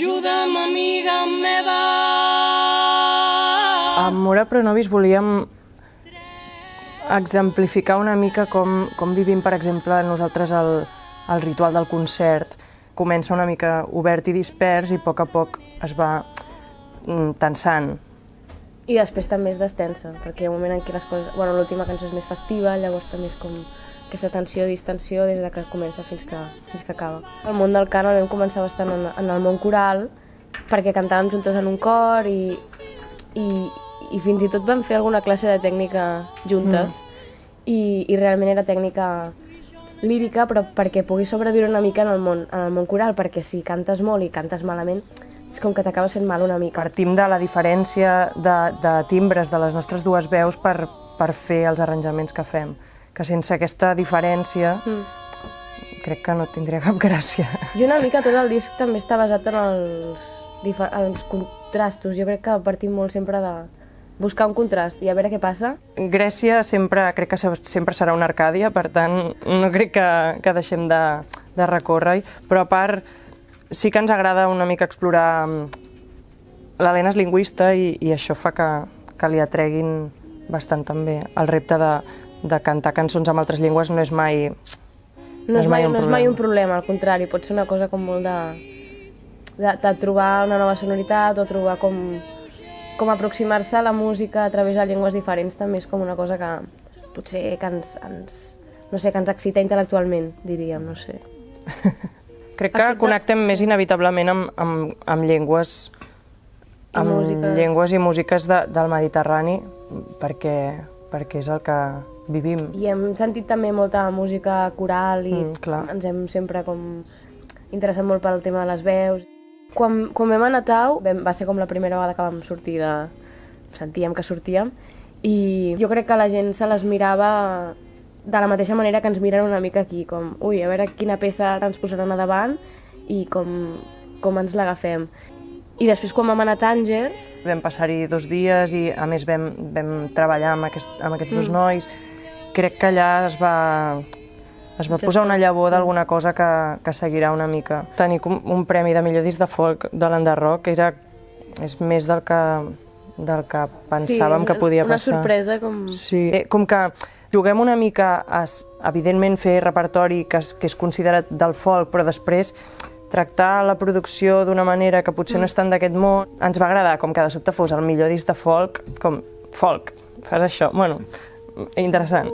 Ajuda'm, amiga meva. Amb Ora Pro Nobis volíem exemplificar una mica com vivim, per exemple, nosaltres el ritual del concert. Comença una mica obert i dispers i a poc es va tensant. I després també es destensa, perquè hi ha un moment en què les coses... Bueno, l'última cançó és més festiva, llavors també és com aquesta tensió, distensió, des que comença fins que acaba. El món del cant el vam començar bastant en el món coral, perquè cantàvem juntes en un cor i fins i tot vam fer alguna classe de tècnica juntes. I realment era tècnica lírica, però perquè puguis sobreviure una mica en el món coral, perquè si cantes molt i cantes malament, és com que t'acabes fent mal una mica. Partim de la diferència de timbres de les nostres dues veus per fer els arranjaments que fem, que sense aquesta diferència crec que no tindria cap gràcia. I una mica tot el disc també està basat en els contrastos. Jo crec que partim molt sempre de buscar un contrast i a veure què passa. Grècia crec que sempre serà una Arcàdia, per tant no crec que deixem de recórrer-hi, però a part sí que ens agrada una mica explorar... L'Helena és lingüista i això fa que li atreguin bastant també. El repte de cantar cançons en altres llengües no és mai un problema, al contrari, pot ser una cosa com molt de trobar una nova sonoritat o trobar com aproximar-se a la música a través de llengües diferents també és com una cosa que potser que ens excita intel·lectualment, diríem, no sé. Crec que connectem més inevitablement amb llengües i músiques del Mediterrani perquè és el que vivim. I hem sentit també molta música coral i ens hem sempre interessat molt pel tema de les veus. Quan vam anar a Tau va ser com la primera vegada que vam sortir sentíem que sortíem i jo crec que la gent se les mirava de la mateixa manera que ens miren una mica aquí, com, ui, a veure quina peça ara ens posaran a davant i com ens l'agafem. I després, quan vam anar a Tànger... Vam passar-hi 2 dies i, a més, vam treballar amb aquests 2 nois. Crec que allà es va posar una llavor d'alguna cosa que seguirà una mica. Tenir un premi de millor disc de folk de l'Enderrock és més del que pensàvem que podia passar. Sí, una sorpresa com... Sí, com que juguem una mica a, evidentment, fer repertori que és considerat del folk, però després tractar la producció d'una manera que potser no és tant d'aquest món. Ens va agradar com que de sobte fos el millor disc de folk, com folk, fas això, bueno, interessant.